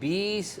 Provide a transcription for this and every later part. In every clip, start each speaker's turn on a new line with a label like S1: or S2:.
S1: 20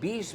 S1: 20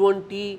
S1: 20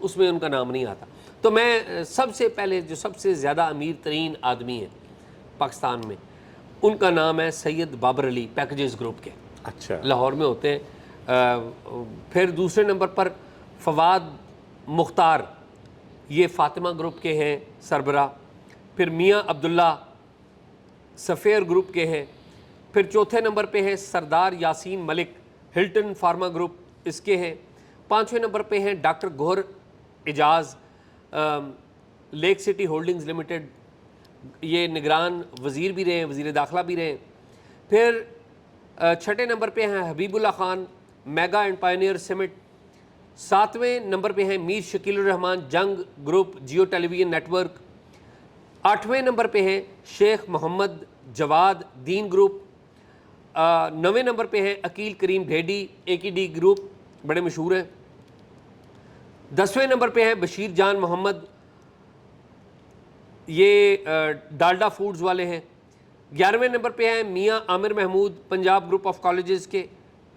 S1: اس میں ان کا نام نہیں آتا. تو میں سب سے پہلے جو سب سے زیادہ امیر ترین آدمی ہیں پاکستان میں ان کا نام ہے سید بابر علی پیکیجز گروپ کے.
S2: اچھا.
S1: لاہور میں ہوتے ہیں. پھر دوسرے نمبر پر فواد مختار, یہ فاطمہ گروپ کے ہیں سربراہ. پھر میاں عبداللہ سفیر گروپ کے ہیں. پھر چوتھے نمبر پہ ہیں سردار Yasin Malik, Hilton pharma group اس کے ہیں. پانچویں نمبر پہ ہیں ڈاکٹر گوہر اعجاز, لیک سٹی ہولڈنگز لمیٹڈ, یہ نگران وزیر بھی رہے ہیں, وزیر داخلہ بھی رہے ہیں. پھر چھٹے نمبر پہ ہیں Habib Ullah Khan, Mega and Pioneer Cement. ساتویں نمبر پہ ہیں Mir Shakil ur-Rehman, Jang group, Geo television network. آٹھویں نمبر پہ ہیں شیخ محمد جواد دین گروپ. نویں نمبر پہ ہیں عقیل کریم ڈھیڈی, اے کی ڈی گروپ, بڑے مشہور ہیں. 10ویں نمبر پہ ہیں بشیر جان محمد, یہ ڈالڈا فوڈز والے ہیں. 11ویں نمبر پہ ہیں Mian Amir Mahmood, Punjab group of colleges کے.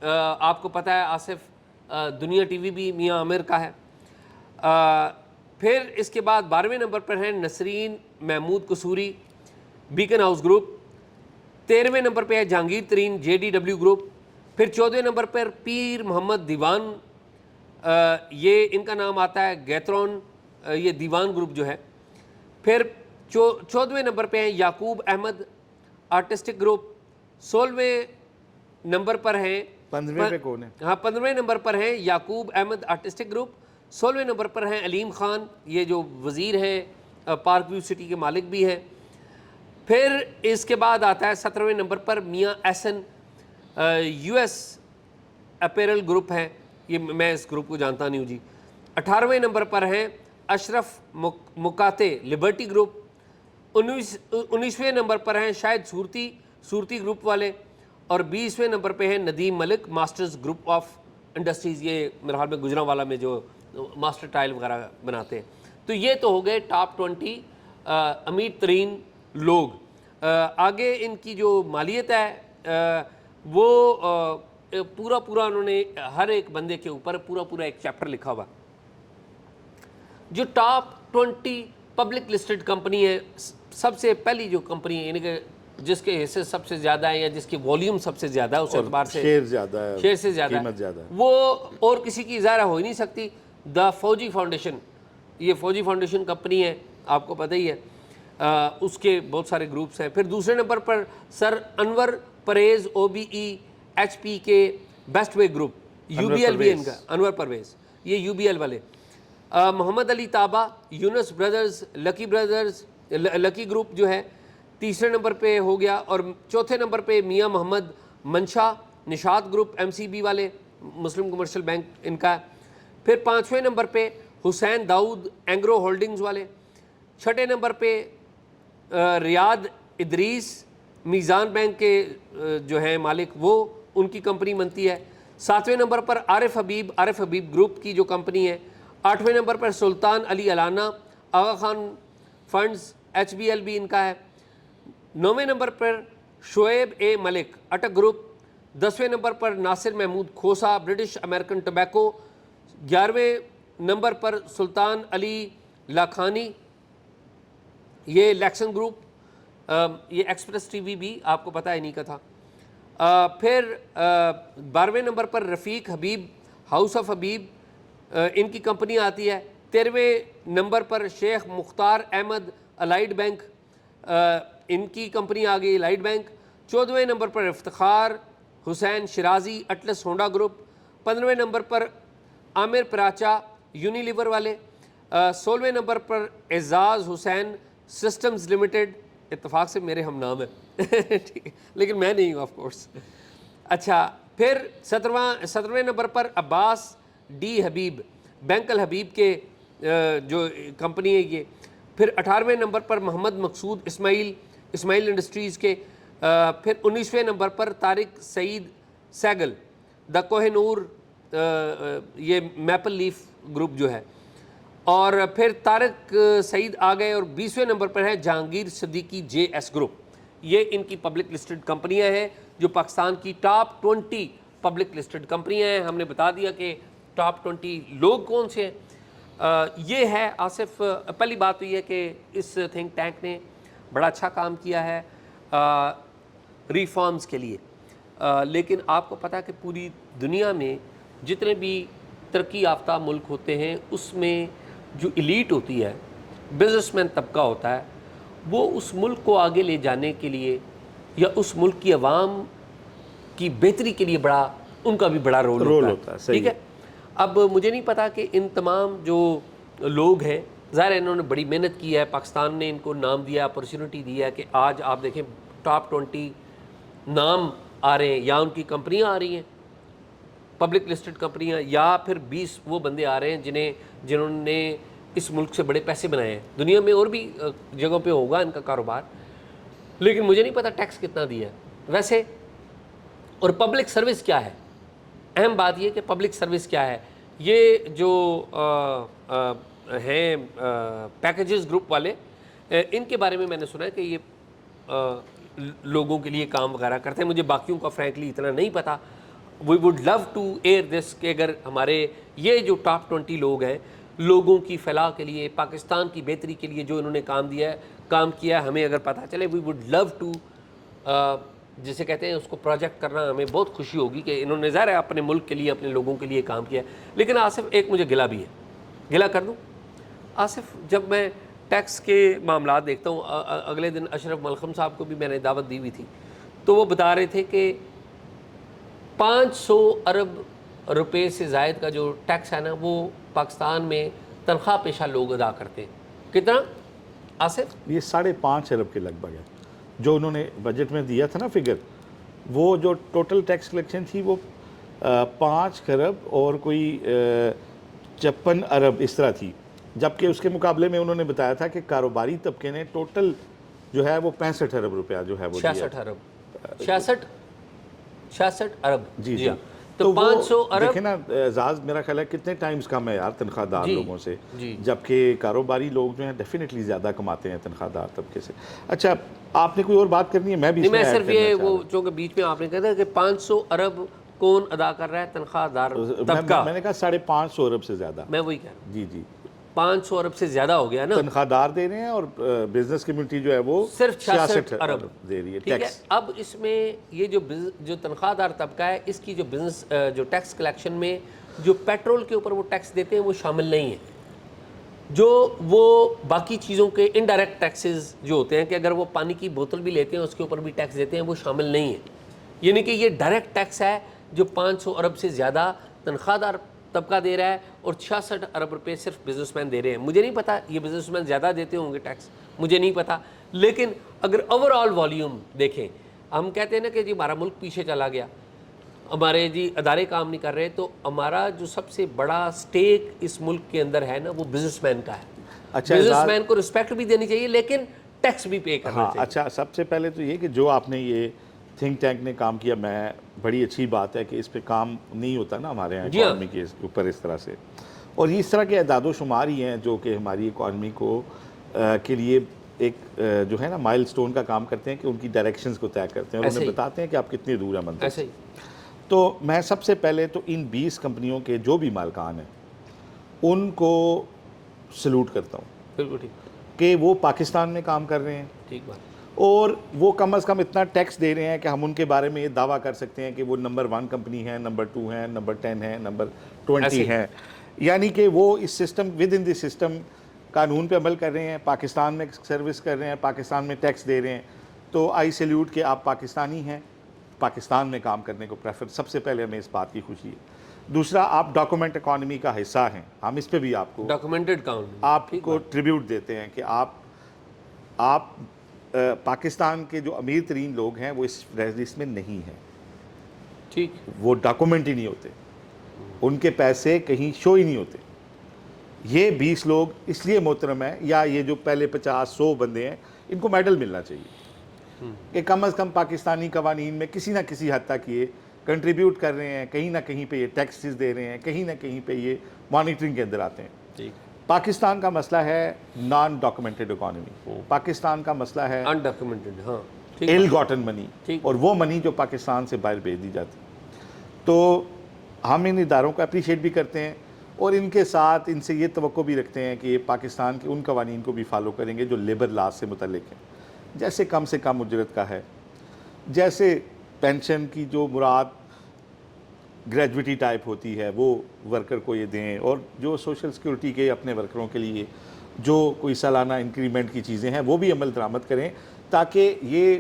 S1: آپ کو پتہ ہے آصف دنیا ٹی وی بھی میاں عامر کا ہے. پھر اس کے بعد 12ویں نمبر پر ہیں Nasreen Mahmood Kasuri, Beaconhouse group. 13ویں نمبر پہ ہے Jahangir Tareen, J D W group. پھر 14ویں نمبر پر پیر محمد دیوان, یہ ان کا نام آتا ہے گیترون, یہ دیوان گروپ جو ہے. پھر 14ویں نمبر پہ ہیں یعقوب احمد آرٹسٹک گروپ. 16ویں نمبر پر ہیں
S2: 15ویں پہ کون ہے؟
S1: ہاں 15ویں نمبر پر ہیں یعقوب احمد آرٹسٹک گروپ. 16ویں نمبر پر ہیں علیم خان, یہ جو وزیر ہیں, پارک ویو سٹی کے مالک بھی ہیں. پھر اس کے بعد آتا ہے 17ویں نمبر پر میاں احسن, یو ایس اپیرل گروپ ہے, یہ میں اس گروپ کو جانتا نہیں ہوں جی. 18ویں نمبر پر ہیں اشرف مکاتے لبرٹی گروپ. 19ویں نمبر پر ہیں شاہد صورتی گروپ والے. اور 20ویں نمبر پہ ہیں ندیم ملک ماسٹرز گروپ آف انڈسٹریز, یہ میرے خیال میں گجرانوالہ میں جو ماسٹر ٹائل وغیرہ بناتے ہیں. تو یہ تو ہو گئے ٹاپ 20 امیر ترین لوگ. آگے ان کی جو مالیت ہے وہ پورا انہوں نے ہر ایک بندے کے اوپر پورا ایک چیپٹر لکھا ہوا. جو ٹاپ 20 پبلک لسٹڈ کمپنی ہے, سب سے پہلی جو کمپنی ہے یعنی کہ جس کے حصے سب سے زیادہ ہیں یا جس کی والیوم سب سے زیادہ ہے اس اعتبار سے
S2: شیئر زیادہ ہے,
S1: شیئر سے زیادہ
S2: قیمت زیادہ ہے,
S1: وہ اور کسی کی ظاہر ہو ہی نہیں سکتی. دا فوجی فاؤنڈیشن, یہ فوجی فاؤنڈیشن کمپنی ہے, آپ کو پتہ ہی ہے, اس کے بہت سارے گروپس ہیں. پھر دوسرے نمبر پر sir Anwar Pervez O B E H P کے Bestway group, U B L بھی ان کا, انور پرویز, یہ یو بی ایل والے. محمد علی طابہ, یونس بردرز, لکی گروپ جو ہے تیسرے نمبر پہ ہو گیا. اور چوتھے نمبر پہ میاں محمد منشا نشاط گروپ, ایم سی بی والے, مسلم کمرشل بینک ان کا. پھر 5ویں نمبر پہ حسین داؤد اینگرو ہولڈنگز والے. 6 نمبر پہ ریاض ادریس میزان بینک کے جو ہیں مالک, وہ ان کی کمپنی بنتی ہے. 7ویں نمبر پر عارف حبیب گروپ کی جو کمپنی ہے. 8ویں نمبر پر Sultan Ali Allana Aga Khan funds, H B L بھی ان کا ہے. 9ویں نمبر پر شعیب اے ملک اٹک گروپ. 10ویں نمبر پر Nasir Mahmood Khosa British American Tobacco. 11ویں نمبر پر سلطان علی لاکھانی, یہ لیکسن گروپ, یہ ایکسپریس ٹی وی بھی آپ کو پتہ ہے نہیں کا تھا. پھر 12ویں نمبر پر رفیق حبیب ہاؤس آف حبیب, ان کی کمپنی آتی ہے. 13ویں نمبر پر شیخ مختار احمد الائیڈ بینک, ان کی کمپنی آ گئی الائیڈ بینک. 14ویں نمبر پر افتخار حسین شرازی اٹلس ہونڈا گروپ. 15ویں نمبر پر عامر پراچا یونیلیور والے. 16ویں نمبر پر اعزاز حسین سسٹمز لمیٹڈ, اتفاق سے میرے ہم نام ہے لیکن میں نہیں ہوں آف کورس. اچھا, پھر 17ویں نمبر پر عباس ڈی حبیب بینک الحبیب کے جو کمپنی ہے یہ. پھر 18ویں نمبر پر محمد مقصود اسماعیل انڈسٹریز کے. پھر 19ویں نمبر پر طارق سعید سیگل دا کوہ نور, یہ میپل لیف گروپ جو ہے. اور پھر طارق سعید آ گئے. اور 20ویں نمبر پر ہے Jahangir Siddiqui J S group. یہ ان کی پبلک لسٹڈ کمپنیاں ہیں جو پاکستان کی ٹاپ 20 پبلک لسٹڈ کمپنیاں ہیں. ہم نے بتا دیا کہ ٹاپ 20 لوگ کون سے ہیں. یہ ہے آصف، پہلی بات تو یہ کہ اس تھنک ٹینک نے بڑا اچھا کام کیا ہے ریفارمز کے لیے، لیکن آپ کو پتہ ہے کہ پوری دنیا میں جتنے بھی ترقی یافتہ ملک ہوتے ہیں اس میں جو ایلیٹ ہوتی ہے، بزنس مین طبقہ ہوتا ہے، وہ اس ملک کو آگے لے جانے کے لیے یا اس ملک کی عوام کی بہتری کے لیے بڑا ان کا بھی بڑا رول ہوتا ہے، ٹھیک ہے۔ اب مجھے نہیں پتا کہ ان تمام جو لوگ ہیں، ظاہر انہوں نے بڑی محنت کی ہے، پاکستان نے ان کو نام دیا، اپرچونٹی دی ہے کہ آج آپ دیکھیں ٹاپ 20 نام آ رہے ہیں، یا ان کی کمپنیاں آ رہی ہیں، پبلک لسٹڈ کمپنیاں، یا پھر 20 وہ بندے آ رہے ہیں جنہوں نے اس ملک سے بڑے پیسے بنائے ہیں۔ دنیا میں اور بھی جگہوں پہ ہوگا ان کا کاروبار، لیکن مجھے نہیں پتا ٹیکس کتنا دیا ہے ویسے۔ اور پبلک سروس کیا ہے، اہم بات یہ کہ پبلک سروس کیا ہے۔ یہ جو ہیں پیکیجز گروپ والے، ان کے بارے میں میں نے سنا ہے کہ یہ لوگوں کے لیے کام وغیرہ کرتے ہیں، مجھے باقیوں کا فرینکلی اتنا نہیں پتا۔ We would love to hear this کہ اگر ہمارے یہ جو ٹاپ 20 لوگ ہیں، لوگوں کی فلاح کے لیے، پاکستان کی بہتری کے لیے جو انہوں نے کام کیا ہے، ہمیں اگر پتہ چلے، وی وڈ لو ٹو جسے کہتے ہیں اس کو پروجیکٹ کرنا، ہمیں بہت خوشی ہوگی کہ انہوں نے ظاہر ہے اپنے ملک کے لیے، اپنے لوگوں کے لیے کام کیا ہے۔ لیکن آصف ایک مجھے گلہ بھی ہے، گلہ کر دوں آصف، جب میں ٹیکس کے معاملات دیکھتا ہوں، اگلے دن اشرف ملخم صاحب کو بھی میں نے دعوت دی ہوئی تھی، تو وہ بتا رہے تھے کہ 500 ارب روپے سے زائد کا جو ٹیکس ہے نا، وہ پاکستان میں تنخواہ پیشہ لوگ ادا کرتے ہیں۔ کتنا آصف؟
S2: یہ 5.5 ارب کے لگ بھگ ہے جو انہوں نے بجٹ میں دیا تھا نا فگر، وہ جو ٹوٹل ٹیکس کلیکشن تھی وہ 5 کروڑ اور کوئی 56 ارب اس طرح تھی، جبکہ اس کے مقابلے میں انہوں نے بتایا تھا کہ کاروباری طبقے نے ٹوٹل جو ہے وہ 65 ارب روپیہ جو ہے وہ دیا۔
S1: 66 ارب
S2: جی ہاں،
S1: تو 500 ارب
S2: دیکھیں نا اعزاز، میرا خیال ہے کتنے ٹائمز کم ہے یار تنخواہ دار لوگوں سے، جبکہ کاروباری لوگ جو ہیں ڈیفینیٹلی زیادہ کماتے ہیں تنخواہ دار طبقے سے۔ اچھا، آپ نے کوئی اور بات کرنی ہے؟ میں بھی
S1: میں صرف یہ وہ چونکہ بیچ میں آپ نے کہا تھا کہ 500 ارب کون ادا کر رہا ہے تنخواہ دار طبقہ،
S2: میں نے کہا 550 ارب سے زیادہ،
S1: میں وہی کہہ رہا ہوں۔
S2: جی
S1: 500 ارب سے زیادہ ہو گیا نا
S2: تنخواہ دار دے رہے ہیں، اور بزنس کمیونٹی جو ہے وہ
S1: صرف 66 ارب
S2: دے رہی ہے
S1: ٹھیک ہے۔
S2: ٹیکس۔
S1: اب اس میں یہ جو تنخواہ دار طبقہ ہے، اس کی جو بزنس جو ٹیکس کلیکشن میں جو پیٹرول کے اوپر وہ ٹیکس دیتے ہیں وہ شامل نہیں ہے، جو وہ باقی چیزوں کے انڈائریکٹ ٹیکسز جو ہوتے ہیں کہ اگر وہ پانی کی بوتل بھی لیتے ہیں اس کے اوپر بھی ٹیکس دیتے ہیں، وہ شامل نہیں ہے۔ یعنی کہ یہ ڈائریکٹ ٹیکس ہے جو 500 ارب سے زیادہ تنخواہ دار طبقہ دے رہا ہے، اور 66 ارب روپے صرف بزنس مین دے رہے ہیں۔ مجھے نہیں پتا یہ بزنس مین زیادہ دیتے ہوں گے ٹیکس، مجھے نہیں پتا، لیکن اگر اوور آل والیوم دیکھیں، ہم کہتے ہیں نا کہ جی ہمارا ملک پیچھے چلا گیا، ہمارے جی ادارے کام نہیں کر رہے، تو ہمارا جو سب سے بڑا سٹیک اس ملک کے اندر ہے نا، وہ بزنس مین کا ہے۔ بزنس مین کو رسپیکٹ بھی دینی چاہیے، لیکن ٹیکس بھی پے کرنا چاہیے۔
S2: اچھا، سب سے پہلے تو یہ کہ جو آپ نے یہ تھنک ٹینک نے کام کیا، میں بڑی اچھی بات ہے کہ اس پہ کام نہیں ہوتا نا ہمارے یہاں اکانومی کے اوپر اس طرح سے، اور اس طرح کے اعداد و شمار ہی ہیں جو کہ ہماری اکانومی کو کے لیے ایک جو ہے نا مائل سٹون کا کام کرتے ہیں، کہ ان کی ڈائریکشنز کو طے کرتے ہیں اور انہیں بتاتے ہیں کہ آپ کتنی دور ہیں منزل سے۔ تو میں سب سے پہلے تو ان 20 کمپنیوں کے جو بھی مالکان ہیں ان کو سلوٹ کرتا ہوں،
S1: بالکل ٹھیک،
S2: کہ وہ پاکستان میں کام کر رہے ہیں،
S1: ٹھیک بات،
S2: اور وہ کم از کم اتنا ٹیکس دے رہے ہیں کہ ہم ان کے بارے میں یہ دعویٰ کر سکتے ہیں کہ وہ نمبر 1 کمپنی ہے، نمبر 2 ہے، نمبر 10 ہے، نمبر 20 ہے، یعنی کہ وہ اس system within the system قانون پہ عمل کر رہے ہیں، پاکستان میں سروس کر رہے ہیں، پاکستان میں ٹیکس دے رہے ہیں۔ تو آئی سیلیوٹ کہ آپ پاکستانی ہیں، پاکستان میں کام کرنے کو پریفر، سب سے پہلے ہمیں اس بات کی خوشی ہے۔ دوسرا، آپ ڈاکومنٹ اکانومی کا حصہ ہیں، ہم اس پہ بھی آپ کو
S1: ڈاکومنٹڈ کام
S2: آپ کو ٹریبیوٹ دیتے ہیں کہ آپ پاکستان کے جو امیر ترین لوگ ہیں وہ اس لسٹ میں نہیں ہیں،
S1: ٹھیک،
S2: وہ ڈاکومنٹ ہی نہیں ہوتے، ان کے پیسے کہیں شو ہی نہیں ہوتے۔ یہ 20 لوگ اس لیے محترم ہیں، یا یہ جو پہلے 50-100 بندے ہیں، ان کو میڈل ملنا چاہیے کہ کم از کم پاکستانی قوانین میں کسی نہ کسی حد تک یہ کنٹریبیوٹ کر رہے ہیں، کہیں نہ کہیں پہ یہ ٹیکسز دے رہے ہیں، کہیں نہ کہیں پہ یہ مانیٹرنگ کے اندر آتے ہیں۔
S1: ٹھیک،
S2: پاکستان کا مسئلہ ہے نان ڈاکومنٹڈ اکانومی، پاکستان کا مسئلہ ہے
S1: انڈاکومنٹڈ، ہاں،
S2: ایل گاٹن منی، اور وہ منی جو پاکستان سے باہر بھیج دی جاتی۔ تو ہم ان اداروں کو اپریشیٹ بھی کرتے ہیں، اور ان کے ساتھ ان سے یہ توقع بھی رکھتے ہیں کہ یہ پاکستان کے ان قوانین کو بھی فالو کریں گے جو لیبر لاز سے متعلق ہیں، جیسے کم سے کم اجرت کا ہے، جیسے پینشن کی جو مراد گریجویٹی ٹائپ ہوتی ہے وہ ورکر کو یہ دیں، اور جو سوشل سیکیورٹی کے اپنے ورکروں کے لیے جو کوئی سالانہ انکریمنٹ کی چیزیں ہیں وہ بھی عمل درآمد کریں تاکہ یہ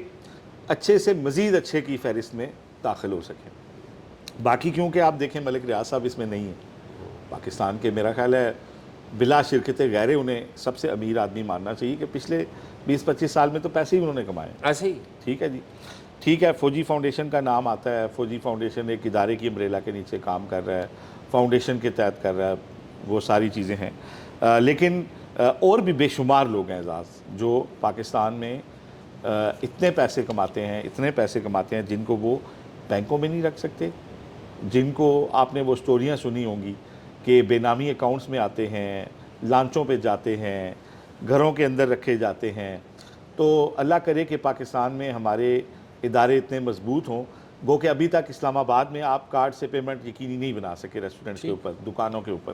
S2: اچھے سے مزید اچھے کی فہرست میں داخل ہو سکیں۔ باقی کیونکہ آپ دیکھیں ملک ریاض صاحب اس میں نہیں ہے، پاکستان کے میرا خیال ہے بلا شرکت غیرے انہیں سب سے امیر آدمی ماننا چاہیے کہ پچھلے 20-25 سال میں تو پیسے ہی انہوں نے کمائے۔
S1: ایسے ہی
S2: ٹھیک ہے جی، ٹھیک ہے، فوجی فاؤنڈیشن کا نام آتا ہے، فوجی فاؤنڈیشن ایک ادارے کی امبریلا کے نیچے کام کر رہا ہے، فاؤنڈیشن کے تحت کر رہا ہے، وہ ساری چیزیں ہیں، لیکن اور بھی بے شمار لوگ ہیں اعزاز جو پاکستان میں اتنے پیسے کماتے ہیں جن کو وہ بینکوں میں نہیں رکھ سکتے، جن کو آپ نے وہ سٹوریاں سنی ہوں گی کہ بے نامی اکاؤنٹس میں آتے ہیں، لانچوں پہ جاتے ہیں، گھروں کے اندر رکھے جاتے ہیں۔ تو اللہ کرے کہ پاکستان میں ہمارے ادارے اتنے مضبوط ہوں، گو کہ ابھی تک اسلام آباد میں آپ کارڈ سے پیمنٹ یقینی نہیں بنا سکے ریسٹورنٹس کے اوپر، دکانوں کے اوپر۔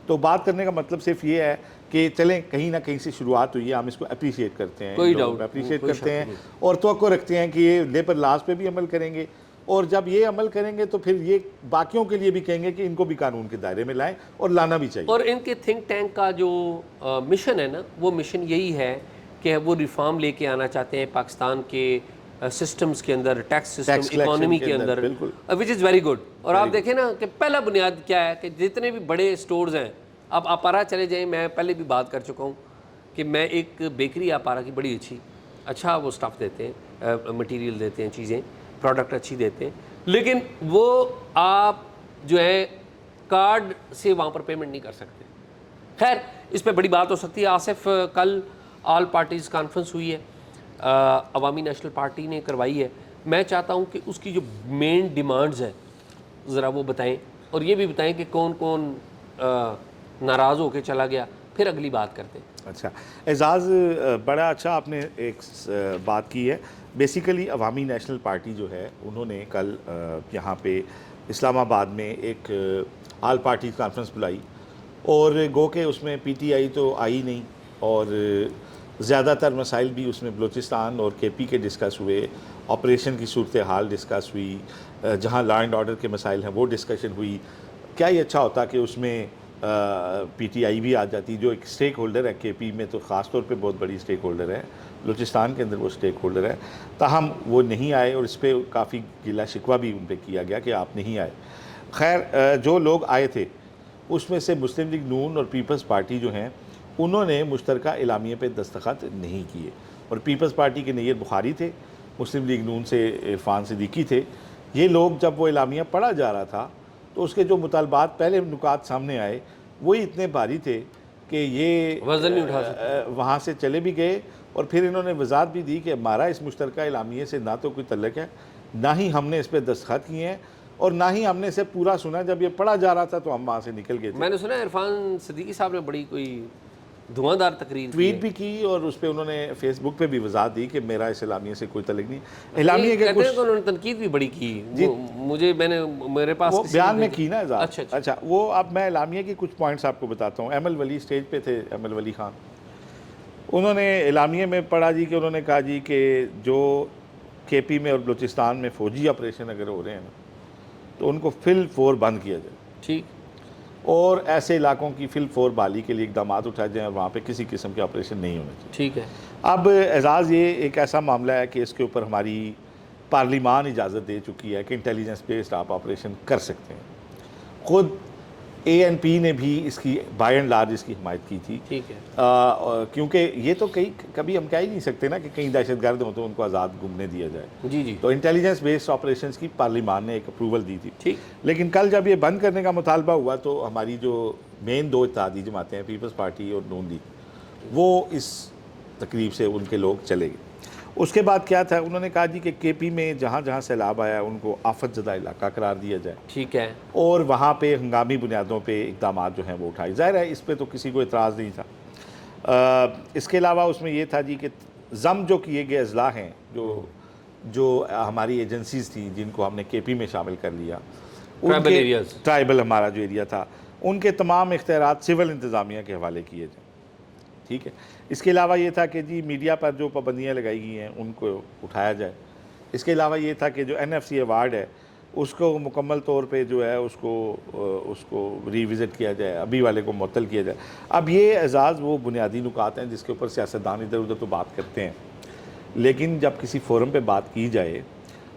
S2: تو بات کرنے کا مطلب صرف یہ ہے کہ چلیں کہیں نہ کہیں سے شروعات ہوئی ہے، ہم اس کو اپریشیٹ کرتے ہیں،
S1: کوئی ڈاؤٹ
S2: اپریشیٹ کرتے ہیں اور توقع رکھتے ہیں کہ یہ لیبر لاز پہ بھی عمل کریں گے، اور جب یہ عمل کریں گے تو پھر یہ باقیوں کے لیے بھی کہیں گے کہ ان کو بھی قانون کے دائرے میں لائیں، اور لانا بھی چاہیے۔
S1: اور ان کے تھنک ٹینک کا جو مشن ہے نا، وہ مشن یہی ہے کہ وہ ریفارم لے کے آنا چاہتے ہیں پاکستان کے سسٹمز کے اندر، ٹیکس سسٹم، اکانومی کے اندر، وچ از ویری گڈ۔ اور آپ دیکھیں نا کہ پہلا بنیاد کیا ہے کہ جتنے بھی بڑے سٹورز ہیں، اب آپارا چلے جائیں، میں پہلے بھی بات کر چکا ہوں کہ میں ایک بیکری آپارا کی بڑی اچھا وہ سٹف دیتے ہیں، مٹیریل دیتے ہیں، چیزیں پروڈکٹ اچھی دیتے ہیں، لیکن وہ آپ جو ہے کارڈ سے وہاں پر پیمنٹ نہیں کر سکتے۔ خیر اس پہ بڑی بات ہو سکتی ہے۔ آصف، کل آل پارٹیز کانفرنس ہوئی ہے، عوامی نیشنل پارٹی نے کروائی ہے، میں چاہتا ہوں کہ اس کی جو مین ڈیمانڈز ہیں ذرا وہ بتائیں، اور یہ بھی بتائیں کہ کون کون ناراض ہو کے چلا گیا، پھر اگلی بات کرتے ہیں۔
S2: اچھا اعزاز، بڑا اچھا آپ نے ایک بات کی ہے۔ بیسیکلی عوامی نیشنل پارٹی جو ہے انہوں نے کل یہاں پہ اسلام آباد میں ایک آل پارٹی کانفرنس بلائی، اور گو کہ اس میں پی ٹی آئی تو آئی نہیں، اور زیادہ تر مسائل بھی اس میں بلوچستان اور کے پی کے ڈسکس ہوئے، آپریشن کی صورتحال ڈسکس ہوئی، جہاں لا اینڈ آرڈر کے مسائل ہیں وہ ڈسکشن ہوئی۔ کیا یہ اچھا ہوتا کہ اس میں پی ٹی آئی بھی آ جاتی، جو ایک سٹیک ہولڈر ہے کے پی میں، تو خاص طور پہ بہت بڑی سٹیک ہولڈر ہے، بلوچستان کے اندر وہ سٹیک ہولڈر ہے، تاہم وہ نہیں آئے، اور اس پہ کافی گلہ شکوہ بھی ان پہ کیا گیا کہ آپ نہیں آئے۔ خیر جو لوگ آئے تھے اس میں سے مسلم لیگ نون اور پیپلز پارٹی جو ہیں انہوں نے مشترکہ اعلامیے پہ دستخط نہیں کیے، اور پیپلز پارٹی کے نیر بخاری تھے، مسلم لیگ نون سے عرفان صدیقی تھے۔ یہ لوگ جب وہ اعلامیہ پڑھا جا رہا تھا تو اس کے جو مطالبات پہلے نکات سامنے آئے وہی اتنے بھاری تھے کہ یہ
S1: وزن نہیں اٹھا سکتے،
S2: وہاں سے چلے بھی گئے، اور پھر انہوں نے وضاحت بھی دی کہ ہمارا اس مشترکہ اعلامیے سے نہ تو کوئی تعلق ہے، نہ ہی ہم نے اس پہ دستخط کیے ہیں، اور نہ ہی ہم نے اسے پورا سنا۔ جب یہ پڑھا جا رہا تھا تو ہم وہاں سے نکل گئے تھے۔
S1: میں نے سنا ہے عرفان صدیقی صاحب نے بڑی کوئی دھواں تقریر
S2: ٹویٹ بھی کی، اور اس پہ انہوں نے فیس بک پہ بھی وضاحت دی کہ میرا اس اعلامیے سے کوئی تعلق نہیں۔ اعلامیے کے کچھ
S1: انہوں نے تنقید بھی بڑی کی، مجھے میرے پاس
S2: وہ بیان میں کی نا اعزاز۔ اچھا وہ اب میں اعلامیے کی کچھ پوائنٹس آپ کو بتاتا ہوں۔ ایم ایل ولی اسٹیج پہ تھے، ایم ایل ولی خان، انہوں نے اعلامیے میں پڑھا جی کہ انہوں نے کہا جی کہ جو کے پی میں اور بلوچستان میں فوجی آپریشن اگر ہو رہے ہیں نا تو ان کو فی الفور بند کیا جائے،
S1: ٹھیک،
S2: اور ایسے علاقوں کی فی الفور بحالی کے لیے اقدامات اٹھائے جائیں، اور وہاں پہ کسی قسم کے آپریشن نہیں ہونے چاہیے۔
S1: ٹھیک ہے۔
S2: اب اعزاز یہ ایک ایسا معاملہ ہے کہ اس کے اوپر ہماری پارلیمان اجازت دے چکی ہے کہ انٹیلیجنس بیسڈ آپ آپریشن کر سکتے ہیں۔ خود اے این پی نے بھی اس کی بائی اینڈ لارج اس کی حمایت کی تھی،
S1: ٹھیک ہے،
S2: کیونکہ یہ تو کبھی ہم کہہ ہی نہیں سکتے نا کہ کہیں دہشت گرد ہوں تو ان کو آزاد گھومنے دیا جائے۔
S1: جی جی،
S2: تو انٹیلیجنس بیسڈ آپریشنز کی پارلیمان نے ایک اپروول دی تھی،
S1: ٹھیک،
S2: لیکن کل جب یہ بند کرنے کا مطالبہ ہوا تو ہماری جو مین دو اتحادی جماعتیں ہیں، پیپلز پارٹی اور نون لیگ، وہ اس تقریب سے ان کے لوگ چلے گئے۔ اس کے بعد کیا تھا، انہوں نے کہا جی کہ کے پی میں جہاں جہاں سیلاب آیا ان کو آفت زدہ علاقہ قرار دیا جائے،
S1: ٹھیک ہے،
S2: اور وہاں پہ ہنگامی بنیادوں پہ اقدامات جو ہیں وہ اٹھائے۔ ظاہر ہے اس پہ تو کسی کو اعتراض نہیں تھا۔ اس کے علاوہ اس میں یہ تھا جی کہ ضم جو کیے گئے اضلاع ہیں، جو ہماری ایجنسیز تھیں جن کو ہم نے کے پی میں شامل کر لیا، ٹرائبل ہمارا جو ایریا تھا، ان کے تمام اختیارات سول انتظامیہ کے حوالے کیے جائیں. ٹھیک ہے. اس کے علاوہ یہ تھا کہ جی میڈیا پر جو پابندیاں لگائی گئی ہیں ان کو اٹھایا جائے. اس کے علاوہ یہ تھا کہ جو NFC ایوارڈ ہے اس کو مکمل طور پہ جو ہے اس کو ریوزٹ کیا جائے, ابھی والے کو معطل کیا جائے. اب یہ اعزاز وہ بنیادی نکات ہیں جس کے اوپر سیاستدان ادھر ادھر تو بات کرتے ہیں, لیکن جب کسی فورم پہ بات کی جائے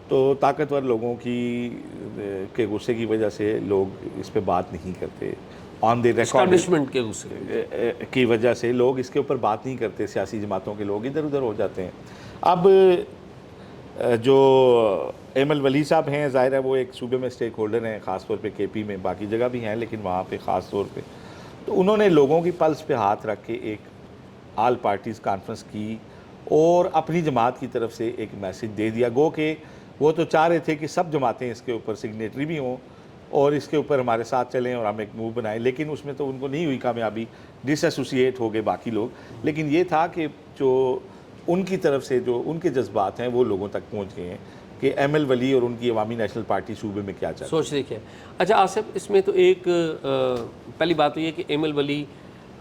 S2: تو طاقتور لوگوں کے غصے کی وجہ سے لوگ اس پہ بات نہیں کرتے. آن دی
S1: اسٹیبلشمنٹ کے غصے
S2: کی وجہ سے لوگ اس کے اوپر بات نہیں کرتے, سیاسی جماعتوں کے لوگ ادھر ادھر ہو جاتے ہیں. اب جو ایمل ولی صاحب ہیں, ظاہر ہے وہ ایک صوبے میں اسٹیک ہولڈر ہیں, خاص طور پہ KP میں, باقی جگہ بھی ہیں لیکن وہاں پہ خاص طور پہ, تو انہوں نے لوگوں کی پلس پہ ہاتھ رکھ کے ایک آل پارٹیز کانفرنس کی اور اپنی جماعت کی طرف سے ایک میسج دے دیا. گو کہ وہ تو چاہ رہے تھے کہ سب جماعتیں اس کے اوپر سگنیٹری بھی ہوں اور اس کے اوپر ہمارے ساتھ چلیں اور ہم ایک موو بنائیں, لیکن اس میں تو ان کو نہیں ہوئی کامیابی, ڈس ایسوسیٹ ہو گئے باقی لوگ. لیکن یہ تھا کہ جو ان کی طرف سے جو ان کے جذبات ہیں وہ لوگوں تک پہنچ گئے ہیں کہ ایمل ولی اور ان کی عوامی نیشنل پارٹی صوبے میں کیا چاہتے ہیں.
S1: سوچ دیکھیں. اچھا آصف, اس میں تو ایک پہلی بات تو یہ کہ ایمل ولی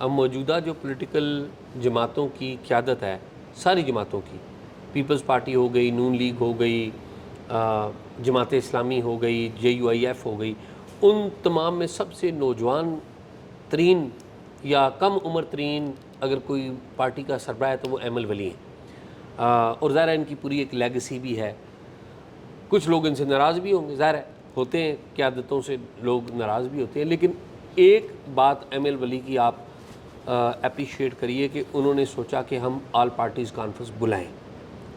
S1: موجودہ جو پولیٹیکل جماعتوں کی قیادت ہے, ساری جماعتوں کی, پیپلز پارٹی ہو گئی, نون لیگ ہو گئی, جماعت اسلامی ہو گئی, JUIF ہو گئی, ان تمام میں سب سے نوجوان ترین یا کم عمر ترین اگر کوئی پارٹی کا سربراہ ہے تو وہ ایمل ولی ہیں. اور ظاہر ہے ان کی پوری ایک لیگسی بھی ہے. کچھ لوگ ان سے ناراض بھی ہوں گے, ظاہر ہے ہوتے ہیں, قیادتوں سے لوگ ناراض بھی ہوتے ہیں, لیکن ایک بات ایمل ولی کی آپ اپریشیٹ کریے کہ انہوں نے سوچا کہ ہم آل پارٹیز کانفرنس بلائیں,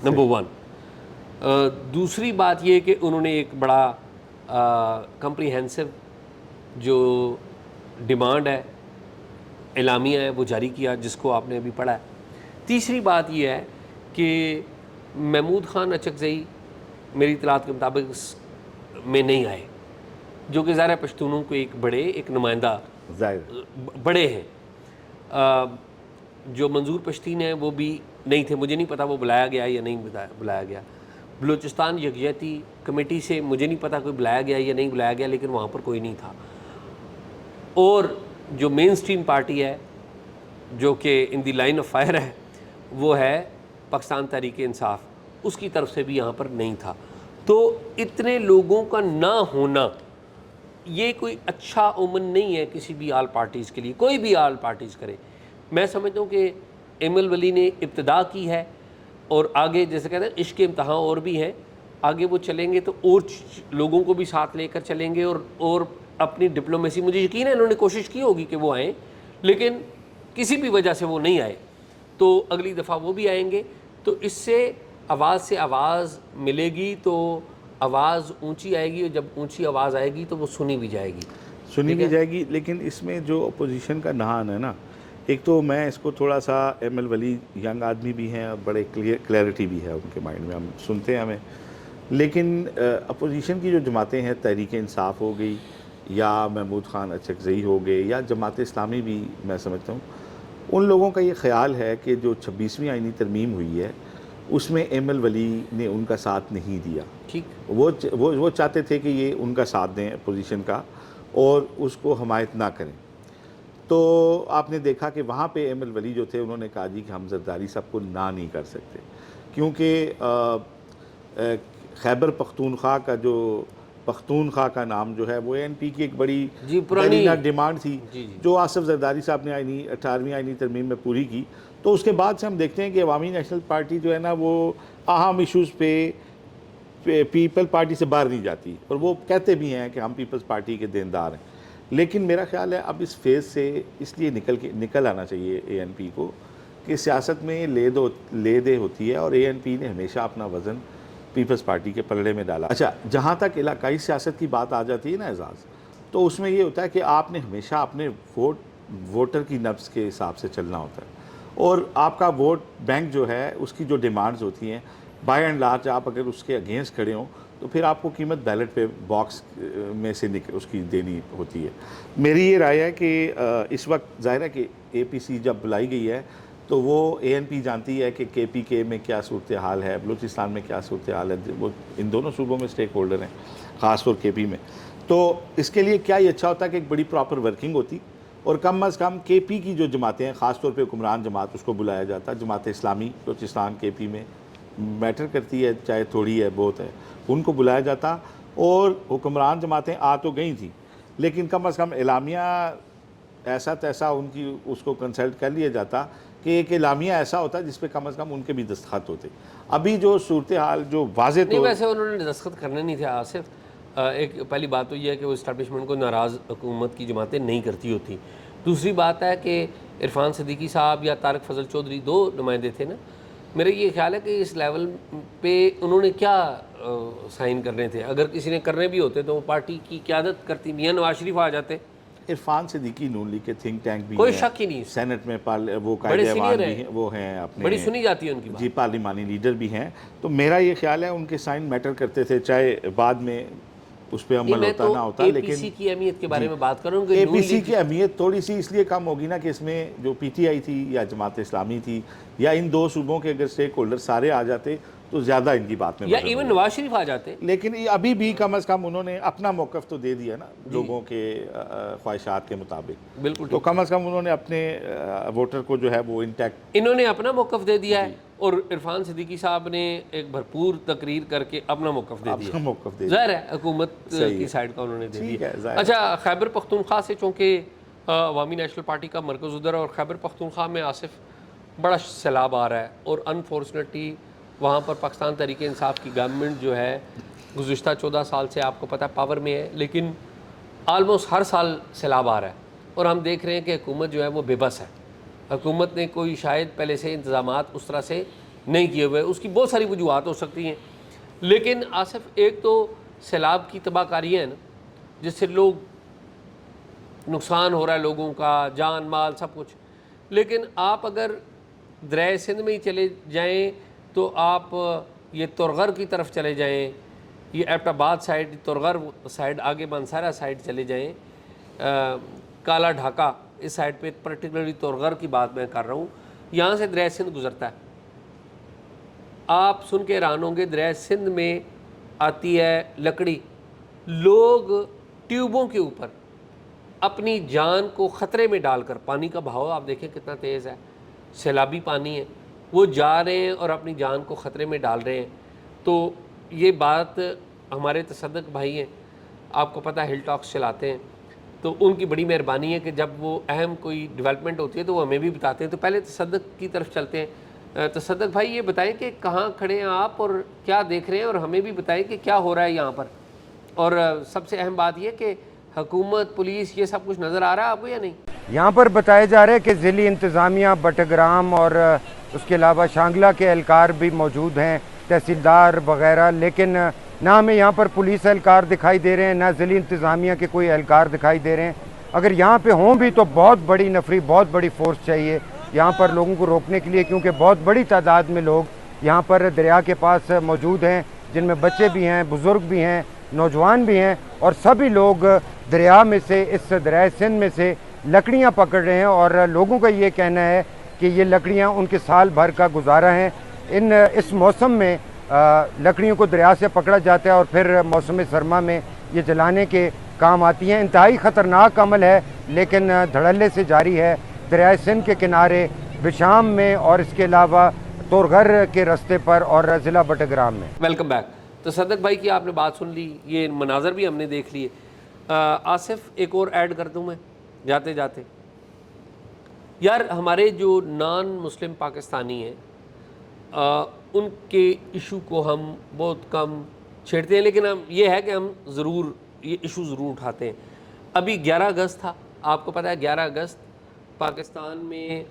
S1: نمبر 1. دوسری بات یہ کہ انہوں نے ایک بڑا کمپریہنسو جو ڈیمانڈ ہے, اعلامیہ ہے, وہ جاری کیا جس کو آپ نے ابھی پڑھا ہے. تیسری بات یہ ہے کہ محمود خان اچکزئی میری اطلاعات کے مطابق اس میں نہیں آئے, جو کہ ظاہر پشتونوں کو ایک نمائندہ بڑے ہیں. جو منظور پشتین ہیں وہ بھی نہیں تھے, مجھے نہیں پتا وہ بلایا گیا یا نہیں بلایا گیا. بلوچستان یکجہتی کمیٹی سے مجھے نہیں پتا کوئی بلایا گیا یا نہیں بلایا گیا, لیکن وہاں پر کوئی نہیں تھا. اور جو مین سٹریم پارٹی ہے جو کہ ان دی لائن آف فائر ہے وہ ہے پاکستان تحریک انصاف, اس کی طرف سے بھی یہاں پر نہیں تھا. تو اتنے لوگوں کا نہ ہونا یہ کوئی اچھا اومن نہیں ہے کسی بھی آل پارٹیز کے لیے, کوئی بھی آل پارٹیز کرے. میں سمجھتا ہوں کہ ایمل ولی نے ابتدا کی ہے اور آگے جیسے کہتے ہیں عشق امتحان اور بھی ہیں, آگے وہ چلیں گے تو اور لوگوں کو بھی ساتھ لے کر چلیں گے اور اپنی ڈپلومیسی, مجھے یقین ہے انہوں نے کوشش کی ہوگی کہ وہ آئیں, لیکن کسی بھی وجہ سے وہ نہیں آئے, تو اگلی دفعہ وہ بھی آئیں گے. تو اس سے آواز ملے گی, تو آواز اونچی آئے گی, اور جب اونچی آواز آئے گی تو وہ سنی بھی جائے گی.
S2: لیکن اس میں جو اپوزیشن کا نہان ہے نا, ایک تو میں اس کو تھوڑا سا ایمل ولی ینگ آدمی بھی ہیں اور بڑے کلیئرٹی بھی ہے ان کے مائنڈ میں, ہم سنتے ہیں ہمیں, لیکن اپوزیشن کی جو جماعتیں ہیں, تحریک انصاف ہو گئی یا محمود خان اچکزئی ہو گئے یا جماعت اسلامی بھی, میں سمجھتا ہوں ان لوگوں کا یہ خیال ہے کہ جو 26ویں آئینی ترمیم ہوئی ہے اس میں ایمل ولی نے ان کا ساتھ نہیں دیا.
S1: ٹھیک,
S2: وہ چاہتے تھے کہ یہ ان کا ساتھ دیں اپوزیشن کا اور اس کو حمایت نہ کریں. تو آپ نے دیکھا کہ وہاں پہ ایمل ولی جو تھے انہوں نے کہا جی کہ ہم زرداری صاحب کو نہ نہیں کر سکتے, کیونکہ خیبر پختونخوا کا جو پختونخوا کا نام جو ہے وہ ANP کی ایک بڑی پرانی ڈیمانڈ تھی جو آصف زرداری صاحب نے 18ویں آئینی ترمیم میں پوری کی. تو اس کے بعد سے ہم دیکھتے ہیں کہ عوامی نیشنل پارٹی جو ہے نا وہ اہم ایشوز پہ پیپل پارٹی سے باہر نہیں جاتی, اور وہ کہتے بھی ہیں کہ ہم پیپلز پارٹی کے دیندار ہیں. لیکن میرا خیال ہے اب اس فیز سے اس لیے نکل آنا چاہیے ANP کو کہ سیاست میں لے دے ہوتی ہے, اور ANP نے ہمیشہ اپنا وزن پیپلز پارٹی کے پلڑے میں ڈالا. اچھا, جہاں تک علاقائی سیاست کی بات آ جاتی ہے نا اعزاز, تو اس میں یہ ہوتا ہے کہ آپ نے ہمیشہ اپنے ووٹر کی نبض کے حساب سے چلنا ہوتا ہے, اور آپ کا ووٹ بینک جو ہے اس کی جو ڈیمانڈز ہوتی ہیں بائی اینڈ لارج آپ اگر اس کے اگینسٹ کھڑے ہوں تو پھر آپ کو قیمت بیلٹ پہ باکس میں سے اس کی دینی ہوتی ہے. میری یہ رائے ہے کہ اس وقت ظاہر ہے کہ APC جب بلائی گئی ہے تو وہ ANP جانتی ہے کہ KPK میں کیا صورتحال ہے, بلوچستان میں کیا صورتحال ہے, وہ ان دونوں صوبوں میں اسٹیک ہولڈر ہیں, خاص طور KP میں. تو اس کے لیے کیا یہ اچھا ہوتا کہ ایک بڑی پراپر ورکنگ ہوتی اور کم از کم کے پی کی جو جماعتیں ہیں، خاص طور پہ حکمران جماعت، اس کو بلایا جاتا، جماعت اسلامی بلوچستان کے پی میں میٹر کرتی ہے، چاہے تھوڑی ہے بہت ہے، ان کو بلایا جاتا، اور حکمران جماعتیں آ تو گئی تھیں لیکن کم از کم اعلامیہ ایسا تیسا ان کی اس کو کنسلٹ کر لیا جاتا کہ ایک اعلامیہ ایسا ہوتا جس پہ کم از کم ان کے بھی دستخط ہوتے۔ ابھی جو صورتحال جو واضح
S1: نہیں،
S2: طور
S1: ویسے انہوں نے دستخط کرنے نہیں تھے آصف۔ ایک پہلی بات تو یہ ہے کہ وہ اسٹیبلشمنٹ کو ناراض حکومت کی جماعتیں نہیں کرتی ہوتی۔ دوسری بات ہے کہ عرفان صدیقی صاحب یا طارق فضل چودھری 2 نمائندے تھے نا، میرا یہ خیال ہے کہ اس لیول پہ انہوں نے کیا سائن کرنے تھے؟ اگر کسی نے کرنے بھی ہوتے تو وہ پارٹی کی قیادت کرتی، میاں نواز شریف آ جاتے۔
S2: عرفان صدیقی نون لیگ کے تھنک ٹینک بھی
S1: کوئی
S2: ہیں،
S1: شک ہی نہیں،
S2: سینٹ میں وہ
S1: بڑے
S2: قائد ایوان
S1: سینئر
S2: بھی
S1: ہیں،
S2: ہیں، وہ ہیں اپنے
S1: بڑی سنی جاتی ہے ان کی بات۔
S2: جی پارلیمانی لیڈر بھی ہیں، تو میرا یہ خیال ہے ان کے سائن میٹر کرتے تھے، چاہے بعد میں اس پہ عمل ہوتا نہ ہوتا،
S1: اے
S2: لیکن
S1: پی سی کی اہمیت کے بارے میں بات کروں کہ
S2: اے
S1: نون
S2: پی سی
S1: لیگ
S2: کی اہمیت تھوڑی سی اس لیے کم ہوگی نا کہ اس میں جو پی ٹی آئی تھی یا جماعت اسلامی تھی یا ان 2 صوبوں کے اگر سٹیک ہولڈر سارے آ جاتے تو زیادہ ان کی بات میں
S1: یا
S2: وزن
S1: ایون
S2: ہوگا۔
S1: نواز شریف آ جاتے۔
S2: لیکن ابھی بھی کم از کم انہوں نے اپنا موقف تو دے دیا نا لوگوں کے خواہشات کے مطابق،
S1: بالکل
S2: تو کم از کم انہوں نے اپنے ووٹر کو جو ہے وہ انٹیکٹ
S1: انہوں نے اپنا موقف دے دیا ہے، اور عرفان صدیقی صاحب نے ایک بھرپور تقریر کر کے اپنا موقف دے دیا۔
S2: اپنا موقف دے
S1: ظاہر ہے حکومت کی سائڈ کا انہوں نے دے
S2: ٹھیک
S1: دیا۔
S2: ہے، ظاہر
S1: اچھا، خیبر پختونخوا سے چونکہ عوامی نیشنل پارٹی کا مرکز ادھر ہے، اور خیبر پختونخوا میں آصف بڑا سیلاب آ رہا ہے، اور انفارچونیٹلی وہاں پر پاکستان تحریک انصاف کی گورنمنٹ جو ہے گزشتہ 14 سال سے آپ کو پتہ ہے پاور میں ہے، لیکن آلموسٹ ہر سال سیلاب آ رہا ہے، اور ہم دیکھ رہے ہیں کہ حکومت جو ہے وہ بے بس ہے۔ حکومت نے کوئی شاید پہلے سے انتظامات اس طرح سے نہیں کیے ہوئے، اس کی بہت ساری وجوہات ہو سکتی ہیں، لیکن آصف ایک تو سیلاب کی تباہ کاریاں ہیں نا، جس سے لوگ نقصان ہو رہا ہے، لوگوں کا جان مال سب کچھ، لیکن آپ اگر دریائے سندھ میں ہی چلے جائیں تو آپ یہ ترغر کی طرف چلے جائیں، یہ ایبٹ آباد سائڈ، ترغر سائڈ، آگے بنسارا سائڈ چلے جائیں، کالا ڈھاکہ اس سائڈ پہ، پرٹیکولرلی ترغر کی بات میں کر رہا ہوں، یہاں سے دریائے سندھ گزرتا ہے۔ آپ سن کے حیران ہوں گے، دریائے سندھ میں آتی ہے لکڑی، لوگ ٹیوبوں کے اوپر اپنی جان کو خطرے میں ڈال کر، پانی کا بہاؤ آپ دیکھیں کتنا تیز ہے، سیلابی پانی ہے، وہ جا رہے ہیں اور اپنی جان کو خطرے میں ڈال رہے ہیں۔ تو یہ بات ہمارے تصدق بھائی ہیں، آپ کو پتہ ہے ہل ٹاکس چلاتے ہیں، تو ان کی بڑی مہربانی ہے کہ جب وہ اہم کوئی ڈیولپمنٹ ہوتی ہے تو وہ ہمیں بھی بتاتے ہیں۔ تو پہلے تصدق کی طرف چلتے ہیں۔ تصدق بھائی یہ بتائیں کہ کہاں کھڑے ہیں آپ اور کیا دیکھ رہے ہیں، اور ہمیں بھی بتائیں کہ کیا ہو رہا ہے یہاں پر، اور سب سے اہم بات یہ کہ حکومت، پولیس، یہ سب کچھ نظر آ رہا ہے آپ کو یا نہیں؟
S3: یہاں پر بتایا جا رہا ہے کہ ضلعی انتظامیہ بٹگرام اور اس کے علاوہ شانگلہ کے اہلکار بھی موجود ہیں، تحصیلدار وغیرہ، لیکن نہ ہمیں یہاں پر پولیس اہلکار دکھائی دے رہے ہیں، نہ ضلعی انتظامیہ کے کوئی اہلکار دکھائی دے رہے ہیں۔ اگر یہاں پہ ہوں بھی تو بہت بڑی نفری، بہت بڑی فورس چاہیے یہاں پر لوگوں کو روکنے کے لیے، کیونکہ بہت بڑی تعداد میں لوگ یہاں پر دریا کے پاس موجود ہیں، جن میں بچے بھی ہیں، بزرگ بھی ہیں، نوجوان بھی ہیں، اور سبھی لوگ دریا میں سے، اس دریائے سندھ میں سے لکڑیاں پکڑ رہے ہیں، اور لوگوں کا یہ کہنا ہے کہ یہ لکڑیاں ان کے سال بھر کا گزارا ہیں۔ اس موسم میں لکڑیوں کو دریا سے پکڑا جاتا ہے اور پھر موسم سرما میں یہ جلانے کے کام آتی ہیں۔ انتہائی خطرناک عمل ہے، لیکن دھڑلے سے جاری ہے دریائے سندھ کے کنارے، بشام میں، اور اس کے علاوہ تورغر کے رستے پر اور ضلع بٹگرام میں۔
S1: Welcome back. تصدق بھائی کی آپ نے بات سن لی، یہ مناظر بھی ہم نے دیکھ لیے۔ آصف ایک اور ایڈ کر دوں میں جاتے جاتے، یار ہمارے جو نان مسلم پاکستانی ہیں ان کے ایشو کو ہم بہت کم چھیڑتے ہیں، لیکن ہم یہ ہے کہ ہم ضرور یہ ایشو ضرور اٹھاتے ہیں۔ ابھی 11 اگست تھا، آپ کو پتہ ہے 11 اگست پاکستان میں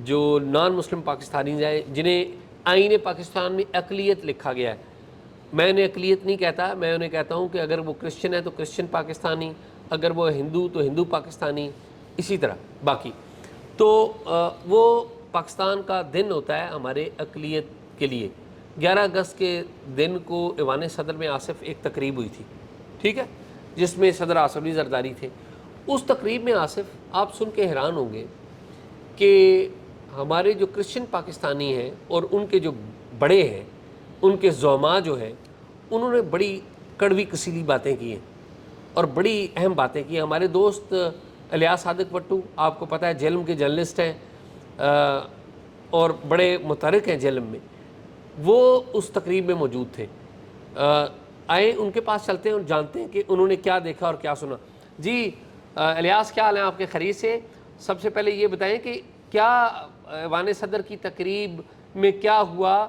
S1: جو نان مسلم پاکستانی ہیں جنہیں آئین پاکستان میں اقلیت لکھا گیا ہے، میں انہیں اقلیت نہیں کہتا، میں انہیں کہتا ہوں کہ اگر وہ کرسچن ہے تو کرسچن پاکستانی، اگر وہ ہندو تو ہندو پاکستانی، اسی طرح باقی۔ تو وہ پاکستان کا دن ہوتا ہے ہمارے اقلیت کے لیے۔ 11 اگست کے دن کو ایوان صدر میں آصف ایک تقریب ہوئی تھی، ٹھیک ہے، جس میں صدر آصف علی زرداری تھے۔ اس تقریب میں آصف آپ سن کے حیران ہوں گے کہ ہمارے جو کرسچن پاکستانی ہیں اور ان کے جو بڑے ہیں، ان کے زعماء جو ہیں، انہوں نے بڑی کڑوی کسیلی باتیں کی ہیں۔ اور بڑی اہم باتیں کی. ہمارے دوست الیاس صادق بٹو آپ کو پتہ ہے جیلم کے جرنلسٹ ہیں اور بڑے متحرک ہیں جیلم میں, وہ اس تقریب میں موجود تھے. آئیں ان کے پاس چلتے ہیں اور جانتے ہیں کہ انہوں نے کیا دیکھا اور کیا سنا. جی الیاس کیا حال ہیں آپ کے؟ خیریت سے؟ سب سے پہلے یہ بتائیں کہ کیا ایوان صدر کی تقریب میں کیا ہوا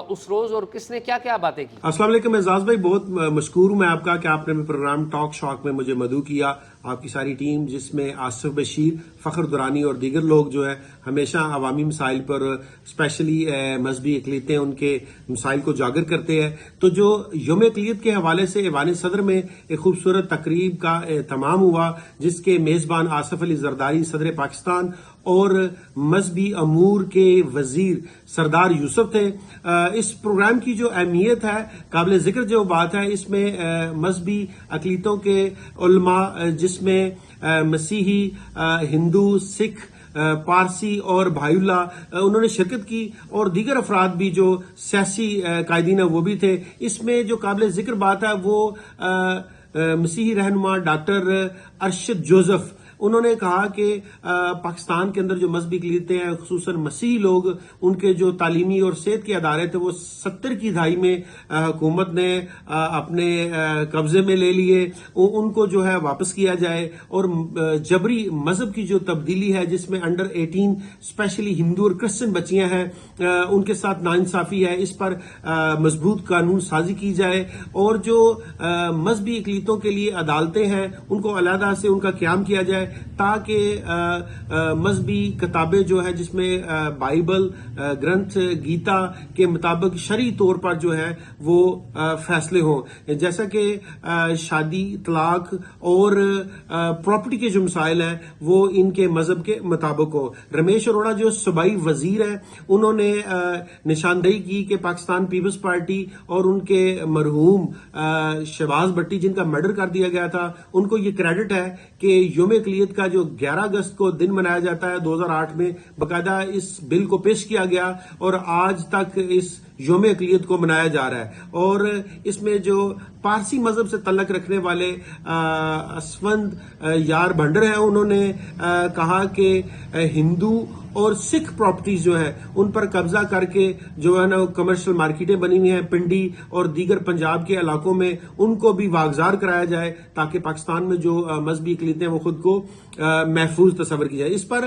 S1: اس روز اور کس نے کیا کیا باتیں کی؟
S4: السلام علیکم اعزاز بھائی, بہت مشکور ہوں میں آپ کا کہ آپ نے پروگرام ٹاک شاک میں مجھے مدعو کیا. آپ کی ساری ٹیم جس میں آصف بشیر, فخر درانی اور دیگر لوگ جو ہے ہمیشہ عوامی مسائل پر اسپیشلی مذہبی اقلیتیں ان کے مسائل کو اجاگر کرتے ہیں. تو جو یوم اقلیت کے حوالے سے ایوان صدر میں ایک خوبصورت تقریب کا اہتمام ہوا جس کے میزبان آصف علی زرداری صدر پاکستان اور مذہبی امور کے وزیر سردار یوسف تھے. اس پروگرام کی جو اہمیت ہے, قابل ذکر جو بات ہے, اس میں مذہبی اقلیتوں کے علماء جس میں مسیحی, ہندو, سکھ, پارسی اور بھائی اللہ انہوں نے شرکت کی, اور دیگر افراد بھی جو سیاسی قائدین ہیں وہ بھی تھے. اس میں جو قابل ذکر بات ہے وہ مسیحی رہنما ڈاکٹر ارشد جوزف, انہوں نے کہا کہ پاکستان کے اندر جو مذہبی اقلیتیں ہیں خصوصاً مسیحی لوگ, ان کے جو تعلیمی اور صحت کے ادارے تھے وہ 70 کی دہائی میں حکومت نے اپنے قبضے میں لے لیے, ان کو جو ہے واپس کیا جائے. اور جبری مذہب کی جو تبدیلی ہے جس میں انڈر 18 اسپیشلی ہندو اور کرسچن بچیاں ہیں ان کے ساتھ ناانصافی ہے, اس پر مضبوط قانون سازی کی جائے. اور جو مذہبی اقلیتوں کے لیے عدالتیں ہیں ان کو علیحدہ سے ان کا قیام کیا جائے تاکہ مذہبی کتابیں جو ہے جس میں بائبل, گرنتھ گیتا کے مطابق شرعی طور پر جو ہے وہ فیصلے ہوں, جیسا کہ شادی, طلاق اور پراپرٹی کے جو مسائل ہیں وہ ان کے مذہب کے مطابق ہو. رمیش اروڑا جو صوبائی وزیر ہیں انہوں نے نشاندہی کی کہ پاکستان پیپلز پارٹی اور ان کے مرحوم شہباز بھٹی جن کا مرڈر کر دیا گیا تھا ان کو یہ کریڈٹ ہے کہ یوم اقلیت کا جو 11 اگست کو دن منایا جاتا ہے 2008 میں باقاعدہ اس بل کو پیش کیا گیا اور آج تک اس یوم اقلیت کو منایا جا رہا ہے. اور اس میں جو پارسی مذہب سے تعلق رکھنے والے اسفند یار بھنڈر ہیں انہوں نے کہا کہ ہندو اور سکھ پراپرٹیز جو ہیں ان پر قبضہ کر کے جو ہے نا کمرشل مارکیٹیں بنی ہوئی ہیں پنڈی اور دیگر پنجاب کے علاقوں میں, ان کو بھی واگزار کرایا جائے تاکہ پاکستان میں جو مذہبی اقلیتیں وہ خود کو محفوظ تصور کی جائے. اس پر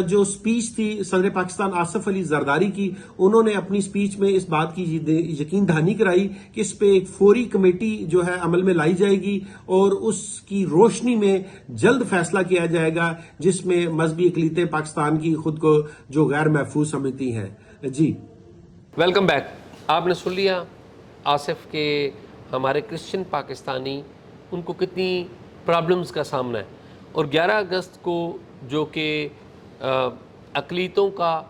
S4: جو سپیچ تھی صدر پاکستان آصف علی زرداری کی, انہوں نے اپنی سپیچ میں اس بات کی یقین دہانی کرائی کہ اس پہ ایک فوری کمیٹی جو ہے عمل میں لائی جائے گی اور اس کی روشنی میں جلد فیصلہ کیا جائے گا جس میں مذہبی اقلیتیں پاکستان کی خود کو جو غیر محفوظ سمجھتی ہیں. جی
S1: ویلکم بیک. آپ نے سن لیا آصف کے ہمارے کرسچن پاکستانی ان کو کتنی پرابلمز کا سامنا ہے, اور 11 اگست کو جو کہ اقلیتوں کا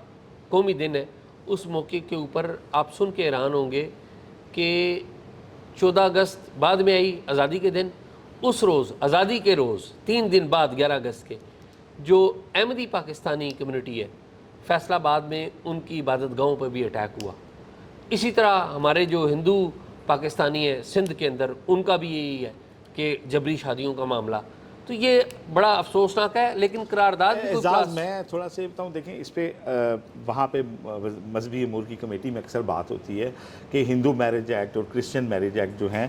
S1: قومی دن ہے اس موقع کے اوپر آپ سن کے حیران ہوں گے کہ 14 اگست بعد میں آئی آزادی کے دن, اس روز آزادی کے روز 3 دن بعد 11 اگست کے جو احمدی پاکستانی کمیونٹی ہے فیصل آباد میں ان کی عبادت گاہوں پر بھی اٹیک ہوا. اسی طرح ہمارے جو ہندو پاکستانی ہیں سندھ کے اندر ان کا بھی یہی ہے کہ جبری شادیوں کا معاملہ. تو یہ بڑا افسوسناک ہے, لیکن قرارداد
S2: میں تھوڑا سے بتاؤں, دیکھیں اس پہ وہاں پہ مذہبی امور کی کمیٹی میں اکثر بات ہوتی ہے کہ ہندو میرج ایکٹ اور کرسچن میرج ایکٹ جو ہیں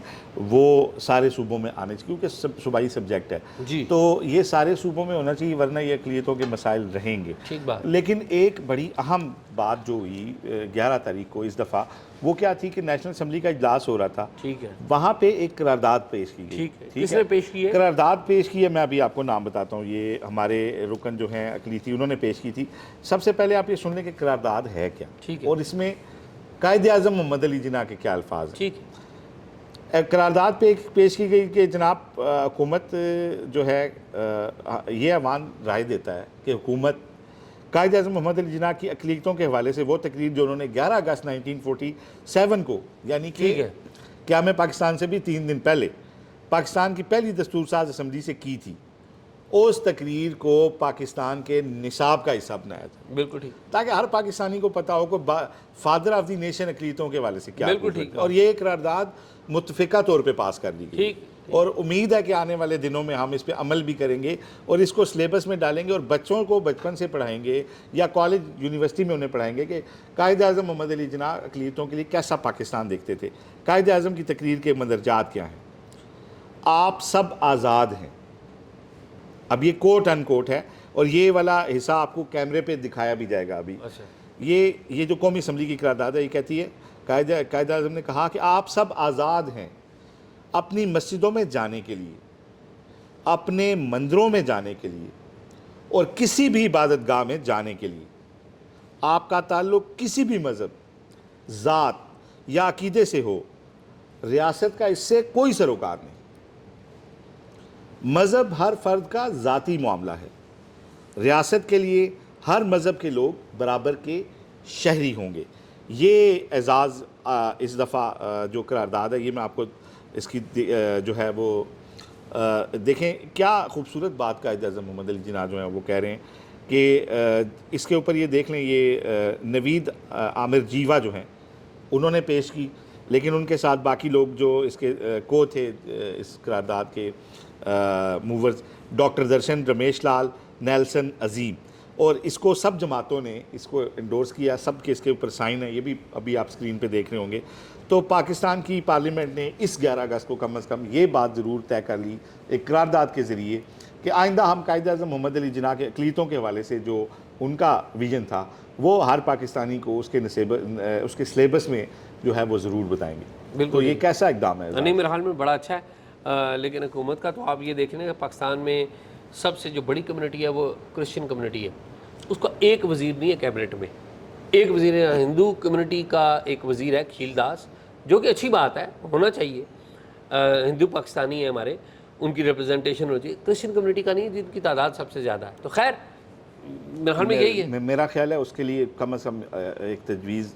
S2: وہ سارے صوبوں میں آنے چاہیے کیونکہ صوبائی سبجیکٹ ہے
S1: جی,
S2: تو یہ سارے صوبوں میں ہونا چاہیے ورنہ یہ اقلیتوں کے مسائل رہیں گے.
S1: ٹھیک بات.
S2: لیکن ایک بڑی اہم بات جو ہوئی 11 تاریخ کو اس دفعہ وہ کیا تھی کہ نیشنل اسمبلی کا اجلاس ہو رہا تھا,
S1: ٹھیک ہے,
S2: وہاں پہ ایک قرارداد پیش کی گئی.
S1: ٹھیک ہے, کس نے پیش کی ہے؟
S2: قرارداد پیش کی ہے, میں ابھی آپ کو نام بتاتا ہوں, یہ ہمارے رکن جو ہیں اقلیتی انہوں نے پیش کی تھی. سب سے پہلے آپ یہ سن لیں کہ قرارداد ہے کیا,
S1: ٹھیک ہے,
S2: اور اس میں قائد اعظم محمد علی جناح کے کیا الفاظ ہیں.
S1: ٹھیک ہے.
S2: قرارداد پہ پیش کی گئی کہ جناب حکومت جو ہے یہ ایوان رائے دیتا ہے کہ حکومت قائد اعظم محمد علی جناح کی اقلیتوں کے حوالے سے وہ تقریر جو انہوں نے 11 اگست 1947 کو یعنی کہ قیام پاکستان سے بھی 3 دن پہلے پاکستان کی پہلی دستور ساز اسمبلی سے کی تھی, اس تقریر کو پاکستان کے نصاب کا حصہ بنایا تھا.
S1: بالکل ٹھیک,
S2: تاکہ ہر پاکستانی کو پتا ہو کہ فادر آف دی نیشن اقلیتوں کے حوالے سے کیا.
S1: بالکل ٹھیک.
S2: اور یہ قرارداد متفقہ طور پہ پاس کر دی گئی.
S1: ٹھیک,
S2: اور امید ہے کہ آنے والے دنوں میں ہم اس پہ عمل بھی کریں گے اور اس کو سلیبس میں ڈالیں گے اور بچوں کو بچپن سے پڑھائیں گے یا کالج یونیورسٹی میں انہیں پڑھائیں گے کہ قائد اعظم محمد علی جناح اقلیتوں کے لیے کیسا پاکستان دیکھتے تھے. قائد اعظم کی تقریر کے مندرجات کیا ہیں؟ آپ سب آزاد ہیں. اب یہ کوٹ ان کوٹ ہے اور یہ والا حصہ آپ کو کیمرے پہ دکھایا بھی جائے گا ابھی. یہ جو قومی اسمبلی کی قرارداد ہے یہ کہتی ہے قائد اعظم نے کہا کہ آپ سب آزاد ہیں اپنی مسجدوں میں جانے کے لیے, اپنے مندروں میں جانے کے لیے اور کسی بھی عبادت گاہ میں جانے کے لیے. آپ کا تعلق کسی بھی مذہب, ذات یا عقیدے سے ہو, ریاست کا اس سے کوئی سروکار نہیں. مذہب ہر فرد کا ذاتی معاملہ ہے. ریاست کے لیے ہر مذہب کے لوگ برابر کے شہری ہوں گے. یہ اعزاز اس دفعہ جو قرارداد ہے یہ میں آپ کو اس کی جو ہے وہ دیکھیں کیا خوبصورت بات قائد اعظم محمد علی جناح جو ہیں وہ کہہ رہے ہیں کہ اس کے اوپر یہ دیکھ لیں, یہ نوید عامر جیوا جو ہیں انہوں نے پیش کی, لیکن ان کے ساتھ باقی لوگ جو اس کے کو تھے اس قرارداد کے موورز, ڈاکٹر درشن رمیش لال, نیلسن عظیم, اور اس کو سب جماعتوں نے اس کو انڈورس کیا, سب کے اس کے اوپر سائن ہے, یہ بھی ابھی آپ سکرین پہ دیکھ رہے ہوں گے. تو پاکستان کی پارلیمنٹ نے اس 11 اگست کو کم از کم یہ بات ضرور طے کر لی ایک قرارداد کے ذریعے کہ آئندہ ہم قائد اعظم محمد علی جناح کے اقلیتوں کے حوالے سے جو ان کا ویژن تھا وہ ہر پاکستانی کو اس کے سلیبس میں جو ہے وہ ضرور بتائیں گے.
S1: بالکل.
S2: تو یہ کیسا اقدام ہے؟
S1: نہیں, میرے حال میں بڑا اچھا ہے, لیکن حکومت کا تو آپ یہ دیکھ لیں کہ پاکستان میں سب سے جو بڑی کمیونٹی ہے وہ کرسچن کمیونٹی ہے. اس کا ایک وزیر نہیں ہے کیبنٹ میں, ایک وزیر ہے ہندو کمیونٹی کا, ایک وزیر ہے کھیل داس, جو کہ اچھی بات ہے, ہونا چاہیے. ہندو پاکستانی ہیں ہمارے, ان کی ریپرزنٹیشن ہونی چاہیے. کرسچن کمیونٹی کا نہیں جن کی تعداد سب سے زیادہ ہے. تو خیر میرے خیال میں یہی ہے.
S2: میرا خیال ہے اس کے لیے کم از کم ایک تجویز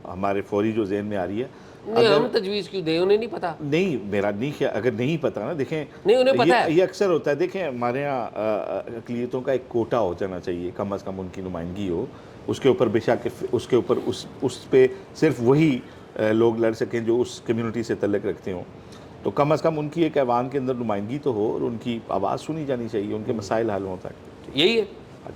S2: ہمارے فوری جو ذہن میں آ رہی ہے.
S1: نہیں, ہم تجویز کیوں دیں, انہیں نہیں پتا.
S2: نہیں, میرا نہیں خیال, اگر نہیں پتا نا دیکھیں
S1: نہیں, انہیں پتا ہے.
S2: یہ اکثر ہوتا ہے. دیکھیں ہمارے یہاں اقلیتوں کا ایک کوٹا ہو جانا چاہیے, کم از کم ان کی نمائندگی ہو اس کے اوپر, بے شک اس کے اوپر اس پہ صرف وہی لوگ لڑ سکیں جو اس کمیونٹی سے تعلق رکھتے ہوں. تو کم از کم ان کی ایک ایوان کے اندر نمائندگی تو ہو اور ان کی آواز سنی جانی چاہیے, ان کے مسائل حل ہوں تک.
S1: یہی ہے.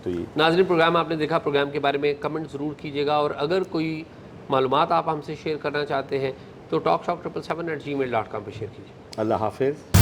S2: تو یہ
S1: ناظرین, پروگرام آپ نے دیکھا, پروگرام کے بارے میں کمنٹ ضرور کیجیے گا, اور اگر کوئی معلومات آپ ہم سے شیئر کرنا چاہتے ہیں تو talkshop777@gmail.com پہ شیئر کیجیے.
S2: اللہ حافظ.